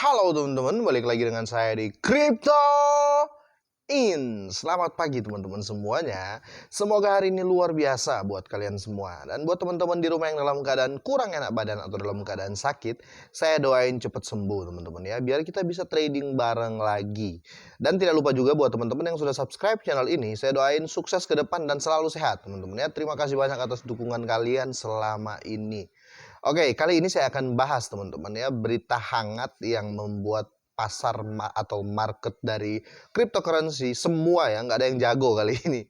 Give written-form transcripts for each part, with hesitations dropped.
Halo teman-teman, balik lagi dengan saya di Crypto In. Selamat pagi teman-teman semuanya. Semoga hari ini luar biasa buat kalian semua. Dan buat teman-teman di rumah yang dalam keadaan kurang enak badan atau dalam keadaan sakit, saya doain cepat sembuh teman-teman ya, biar kita bisa trading bareng lagi. Dan tidak lupa juga buat teman-teman yang sudah subscribe channel ini, saya doain sukses ke depan dan selalu sehat teman-teman ya. Terima kasih banyak atas dukungan kalian selama ini. Oke, kali ini saya akan bahas teman-teman ya, berita hangat yang membuat pasar atau market dari cryptocurrency semua ya, nggak ada yang jago kali ini.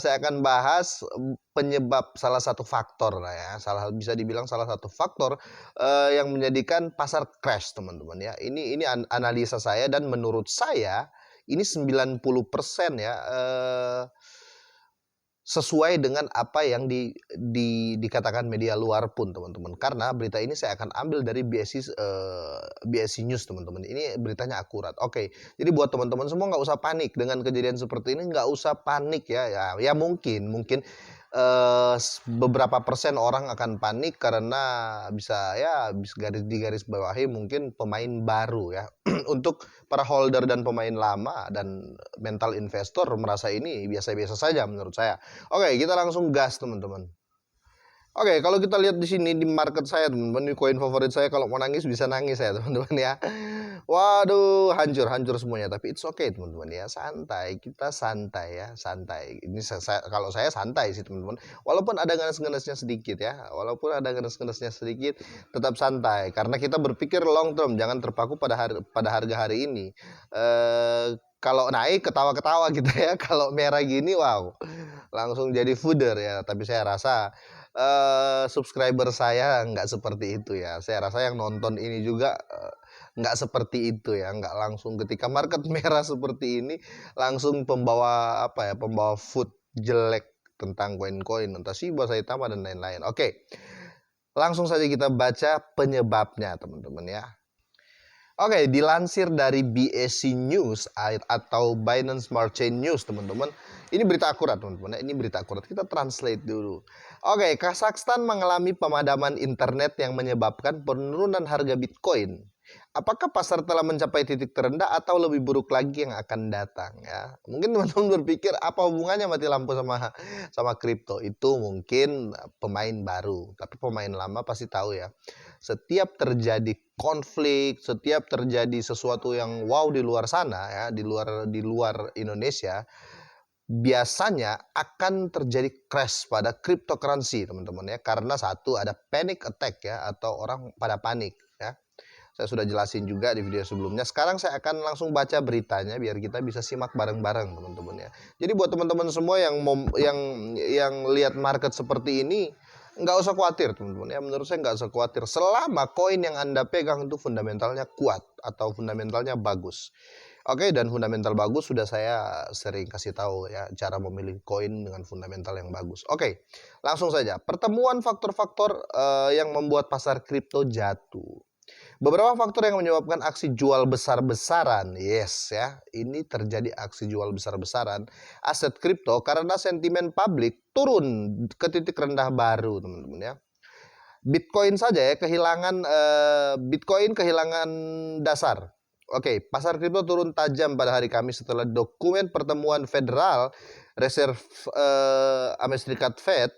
Saya akan bahas penyebab salah satu faktor lah ya, bisa dibilang salah satu faktor yang menjadikan pasar crash teman-teman ya. Ini analisa saya dan menurut saya ini 90% ya sesuai dengan apa yang dikatakan media luar pun teman-teman. Karena berita ini saya akan ambil dari BSC News teman-teman. Ini beritanya akurat. Oke, jadi buat teman-teman semua nggak usah panik dengan kejadian seperti ini, nggak usah panik ya. Ya mungkin beberapa persen orang akan panik karena bisa garis bawahi mungkin pemain baru ya. Untuk para holder dan pemain lama dan mental investor merasa ini biasa-biasa saja menurut saya. Oke, kita langsung gas teman-teman. Oke, kalau kita lihat di sini di market saya teman-teman, ini koin favorit saya, kalau mau nangis bisa nangis ya teman-teman ya. Waduh, hancur semuanya, tapi it's okay teman-teman ya, santai, kita santai ya, santai. Ini kalau saya santai sih teman-teman, walaupun ada ganas-ganasnya sedikit ya, tetap santai karena kita berpikir long term, jangan terpaku pada harga hari ini. Kalau naik ketawa-ketawa gitu ya, kalau merah gini wow, langsung jadi fooder ya. Tapi saya rasa subscriber saya nggak seperti itu ya. Saya rasa yang nonton ini juga nggak seperti itu ya, nggak langsung ketika market merah seperti ini langsung pembawa food jelek tentang koin-koin, entah Shiba, Saitama dan lain-lain. Oke, langsung saja kita baca penyebabnya teman-teman ya. Oke, dilansir dari BSC News atau Binance Smart Chain News teman-teman. Ini berita akurat teman-teman. Ini berita akurat. Kita translate dulu. Oke, Kazakhstan mengalami pemadaman internet yang menyebabkan penurunan harga Bitcoin. Apakah pasar telah mencapai titik terendah atau lebih buruk lagi yang akan datang ya? Mungkin teman-teman berpikir apa hubungannya mati lampu sama kripto? Itu mungkin pemain baru, tapi pemain lama pasti tahu ya. Setiap terjadi konflik, setiap terjadi sesuatu yang wow di luar sana ya, di luar Indonesia, biasanya akan terjadi crash pada cryptocurrency teman-teman ya, karena satu ada panic attack ya, atau orang pada panik ya. Saya sudah jelasin juga di video sebelumnya. Sekarang saya akan langsung baca beritanya biar kita bisa simak bareng-bareng teman-teman ya. Jadi buat teman-teman semua yang lihat market seperti ini, nggak usah khawatir teman-teman ya. Menurut saya nggak usah khawatir selama koin yang Anda pegang itu fundamentalnya kuat atau fundamentalnya bagus. Oke, dan fundamental bagus sudah saya sering kasih tahu ya, cara memilih koin dengan fundamental yang bagus. Oke, langsung saja. Pertemuan faktor-faktor yang membuat pasar kripto jatuh. Beberapa faktor yang menyebabkan aksi jual besar-besaran, yes ya, ini terjadi aksi jual besar-besaran aset kripto karena sentimen publik turun ke titik rendah baru teman-teman ya. Bitcoin saja ya Bitcoin kehilangan dasar. Oke, pasar kripto turun tajam pada hari Kamis setelah dokumen pertemuan Federal Reserve Amerika Serikat Fed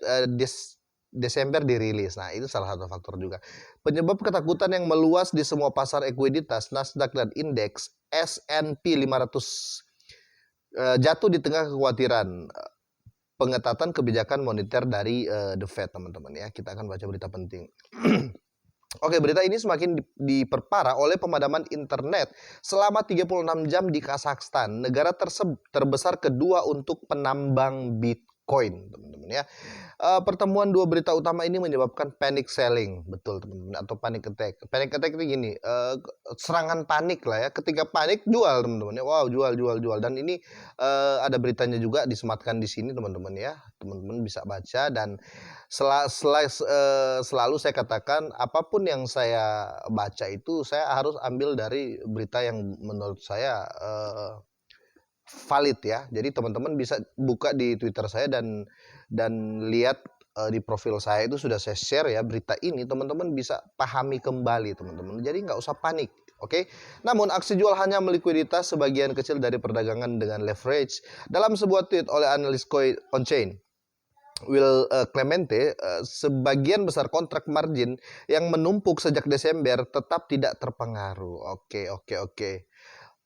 Desember dirilis. Nah, itu salah satu faktor juga. Penyebab ketakutan yang meluas di semua pasar ekuiditas, Nasdaq dan indeks S&P 500 jatuh di tengah kekhawatiran pengetatan kebijakan moneter dari The Fed, teman-teman ya. Kita akan baca berita penting. Oke, berita ini semakin diperparah oleh pemadaman internet selama 36 jam di Kazakhstan, negara terbesar kedua untuk penambang Bitcoin, teman-teman ya. Pertemuan dua berita utama ini menyebabkan panic selling, betul teman-teman, atau panic attack. Panic attack itu gini, serangan panik lah ya. Ketika panik jual teman-teman ya, wow jual. Dan ini ada beritanya juga disematkan di sini teman-teman ya. Teman-teman bisa baca dan selalu saya katakan apapun yang saya baca itu saya harus ambil dari berita yang menurut saya valid ya. Jadi teman-teman bisa buka di Twitter saya dan lihat di profil saya itu sudah saya share ya berita ini, teman-teman bisa pahami kembali teman-teman. Jadi nggak usah panik. Oke, namun aksi jual hanya melikuiditas sebagian kecil dari perdagangan dengan leverage. Dalam sebuah tweet oleh analis coin on-chain, Will Clemente, sebagian besar kontrak margin yang menumpuk sejak Desember tetap tidak terpengaruh. Oke, oke, oke.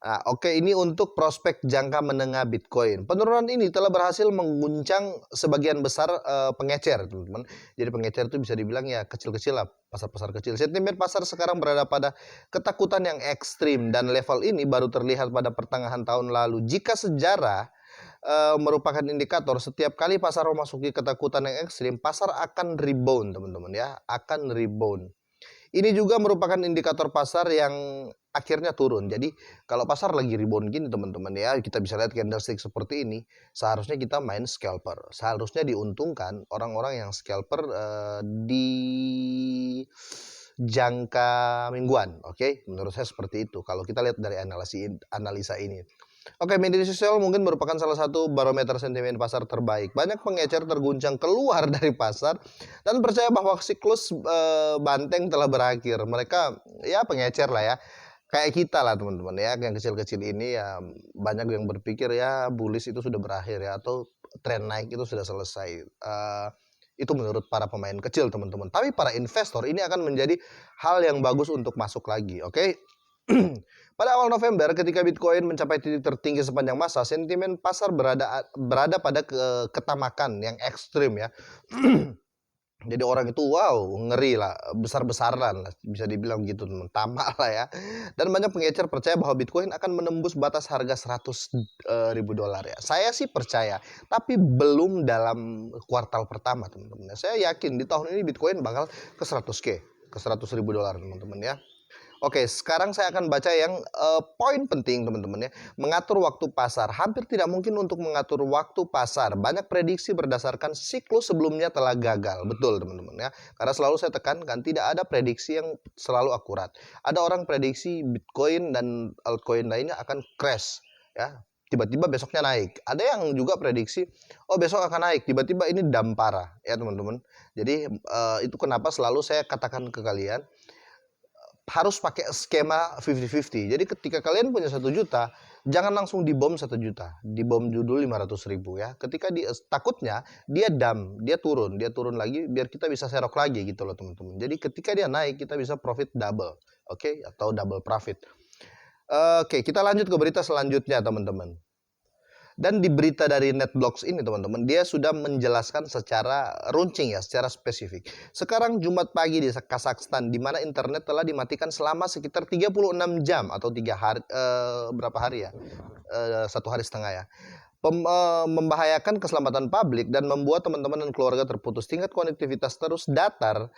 Nah, oke, ini untuk prospek jangka menengah Bitcoin. Penurunan ini telah berhasil mengguncang sebagian besar pengecer, teman-teman. Jadi pengecer itu bisa dibilang ya kecil-kecil lah, pasar-pasar kecil. Sentimen pasar sekarang berada pada ketakutan yang ekstrim dan level ini baru terlihat pada pertengahan tahun lalu. Jika sejarah merupakan indikator setiap kali pasar memasuki ketakutan yang ekstrim, pasar akan rebound, teman-teman ya, akan rebound. Ini juga merupakan indikator pasar yang akhirnya turun. Jadi kalau pasar lagi rebound gini teman-teman ya, kita bisa lihat candlestick seperti ini, seharusnya kita main scalper. Seharusnya diuntungkan orang-orang yang scalper di jangka mingguan. Oke, menurut saya seperti itu. Kalau kita lihat dari analisa ini. Oke, media sosial mungkin merupakan salah satu barometer sentimen pasar terbaik. Banyak pengecer terguncang keluar dari pasar dan percaya bahwa siklus banteng telah berakhir. Mereka ya pengecer lah ya. Kayak kita lah teman-teman ya, yang kecil-kecil ini ya banyak yang berpikir ya bullish itu sudah berakhir ya atau tren naik itu sudah selesai. Itu menurut para pemain kecil teman-teman. Tapi para investor ini akan menjadi hal yang bagus untuk masuk lagi, oke? Pada awal November, ketika Bitcoin mencapai titik tertinggi sepanjang masa, sentimen pasar berada pada ketamakan yang ekstrim ya. Jadi orang itu wow, ngeri lah, besar-besaran lah, bisa dibilang gitu, tamak lah ya. Dan banyak pengecer percaya bahwa Bitcoin akan menembus batas harga 100.000 dolar ya. Saya sih percaya, tapi belum dalam kuartal pertama teman-teman. Saya yakin di tahun ini Bitcoin bakal ke 100K, ke 100.000 dolar teman-teman ya. Oke, sekarang saya akan baca yang poin penting teman-teman ya. Mengatur waktu pasar. Hampir tidak mungkin untuk mengatur waktu pasar. Banyak prediksi berdasarkan siklus sebelumnya telah gagal. Betul teman-teman ya. Karena selalu saya tekankan tidak ada prediksi yang selalu akurat. Ada orang prediksi Bitcoin dan altcoin lainnya akan crash ya. Tiba-tiba besoknya naik. Ada yang juga prediksi, oh besok akan naik. Tiba-tiba ini dampara ya teman-teman. Jadi itu kenapa selalu saya katakan ke kalian, harus pakai skema 50-50. Jadi ketika kalian punya 1 juta, jangan langsung dibom 1 juta. Dibom judul 500.000 ya. Ketika takutnya dia dia turun lagi biar kita bisa serok lagi gitu loh teman-teman. Jadi ketika dia naik kita bisa profit double, oke? Atau double profit. Oke, kita lanjut ke berita selanjutnya teman-teman. Dan di berita dari NetBlocks ini teman-teman, dia sudah menjelaskan secara runcing ya, secara spesifik. Sekarang Jumat pagi di Kazakhstan, di mana internet telah dimatikan selama sekitar 36 jam atau 3 hari, berapa hari ya? 1 hari setengah ya. Membahayakan keselamatan publik dan membuat teman-teman dan keluarga terputus. Tingkat konektivitas terus datar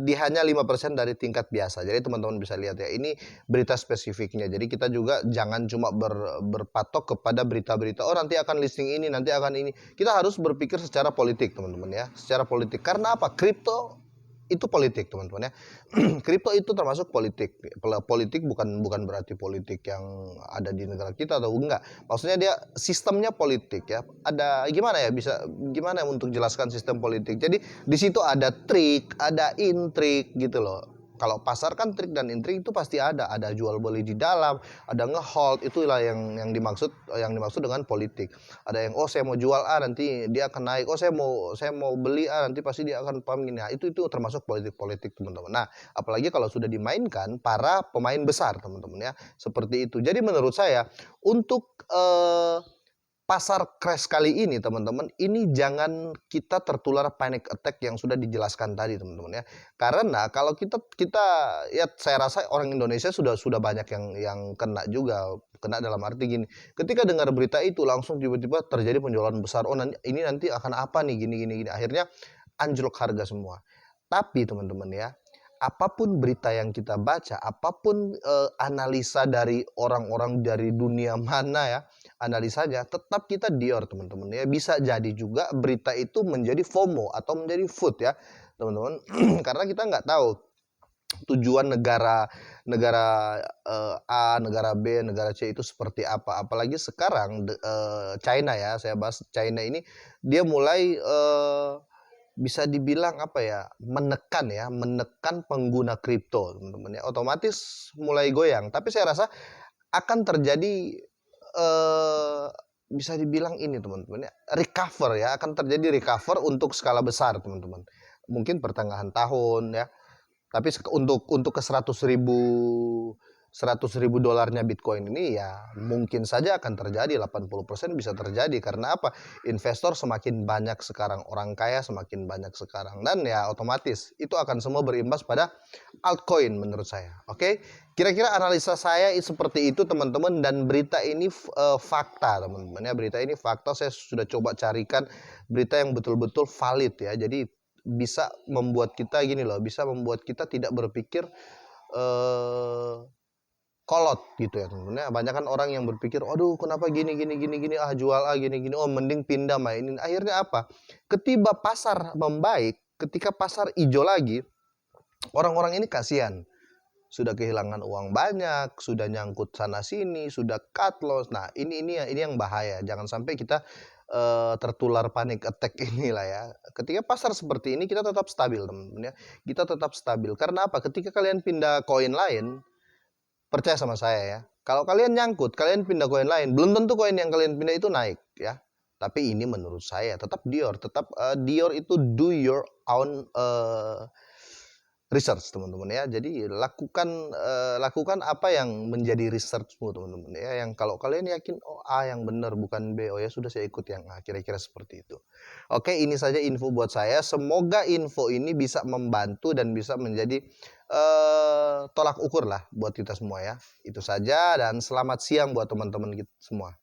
di hanya 5% dari tingkat biasa. Jadi teman-teman bisa lihat ya, ini berita spesifiknya. Jadi kita juga jangan cuma berpatok kepada berita-berita, oh nanti akan listing ini, nanti akan ini. Kita harus berpikir secara politik teman-teman ya, secara politik. Karena apa? Kripto itu politik teman-teman ya. Kripto itu termasuk politik. Politik bukan berarti politik yang ada di negara kita atau enggak. Maksudnya dia sistemnya politik ya. Ada gimana ya, bisa gimana untuk jelaskan sistem politik. Jadi di situ ada trik, ada intrik gitu loh. Kalau pasar kan trik dan intrik itu pasti ada jual beli di dalam, ada ngehold, itulah yang dimaksud dengan politik. Ada yang saya mau jual nanti dia akan naik, saya mau beli nanti pasti dia akan paham gini. Nah, itu termasuk politik teman-teman. Nah, apalagi kalau sudah dimainkan para pemain besar teman-teman ya, seperti itu. Jadi menurut saya untuk pasar crash kali ini teman-teman, ini jangan kita tertular panic attack yang sudah dijelaskan tadi teman-teman ya. Karena kalau kita ya saya rasa orang Indonesia sudah banyak yang kena juga. Kena dalam arti gini, ketika dengar berita itu langsung tiba-tiba terjadi penjualan besar. Oh nanti akan apa nih gini. Akhirnya anjlok harga semua. Tapi teman-teman ya, apapun berita yang kita baca, apapun analisa dari orang-orang dari dunia mana ya, analisanya tetap kita dior teman-teman ya. Bisa jadi juga berita itu menjadi FOMO atau menjadi food ya teman-teman. Karena kita nggak tahu tujuan negara A, negara B, negara C itu seperti apa. Apalagi sekarang China ya, saya bahas China ini, dia mulai bisa dibilang apa ya, menekan pengguna kripto, teman-teman ya. Otomatis mulai goyang, tapi saya rasa akan terjadi, bisa dibilang ini teman-teman ya, recover ya, akan terjadi recover untuk skala besar teman-teman. Mungkin pertengahan tahun ya, tapi untuk ke 100.000 dolarnya Bitcoin ini ya mungkin saja akan terjadi, 80% bisa terjadi. Karena apa? Investor semakin banyak sekarang, orang kaya semakin banyak sekarang, dan ya otomatis itu akan semua berimbas pada altcoin menurut saya. Oke, kira-kira analisa saya seperti itu teman-teman, dan berita ini fakta teman-teman ya. Berita ini fakta, saya sudah coba carikan berita yang betul-betul valid ya. Jadi bisa membuat kita gini loh, bisa membuat kita tidak berpikir eh kolot gitu ya teman-teman ya. Banyak kan orang yang berpikir, aduh kenapa gini gini gini gini, ah jual ah gini gini, oh mending pindah mainin. Akhirnya apa? Ketiba pasar membaik, ketika pasar hijau lagi, orang-orang ini kasihan. Sudah kehilangan uang banyak, sudah nyangkut sana sini, sudah cut loss. Nah, ini yang bahaya. Jangan sampai kita tertular panic attack inilah ya. Ketika pasar seperti ini kita tetap stabil, teman-teman ya. Kita tetap stabil. Karena apa? Ketika kalian pindah koin lain, percaya sama saya ya. Kalau kalian nyangkut, kalian pindah koin lain, belum tentu koin yang kalian pindah itu naik ya. Tapi ini menurut saya tetap Dior, Dior itu do your own research teman-teman ya. Jadi lakukan apa yang menjadi researchmu teman-teman ya. Yang kalau kalian yakin oh A yang benar bukan B, oh ya sudah saya ikut yang A, kira-kira seperti itu. Oke, ini saja info buat saya. Semoga info ini bisa membantu dan bisa menjadi tolak ukur lah buat kita semua ya. Itu saja dan selamat siang buat teman-teman kita semua.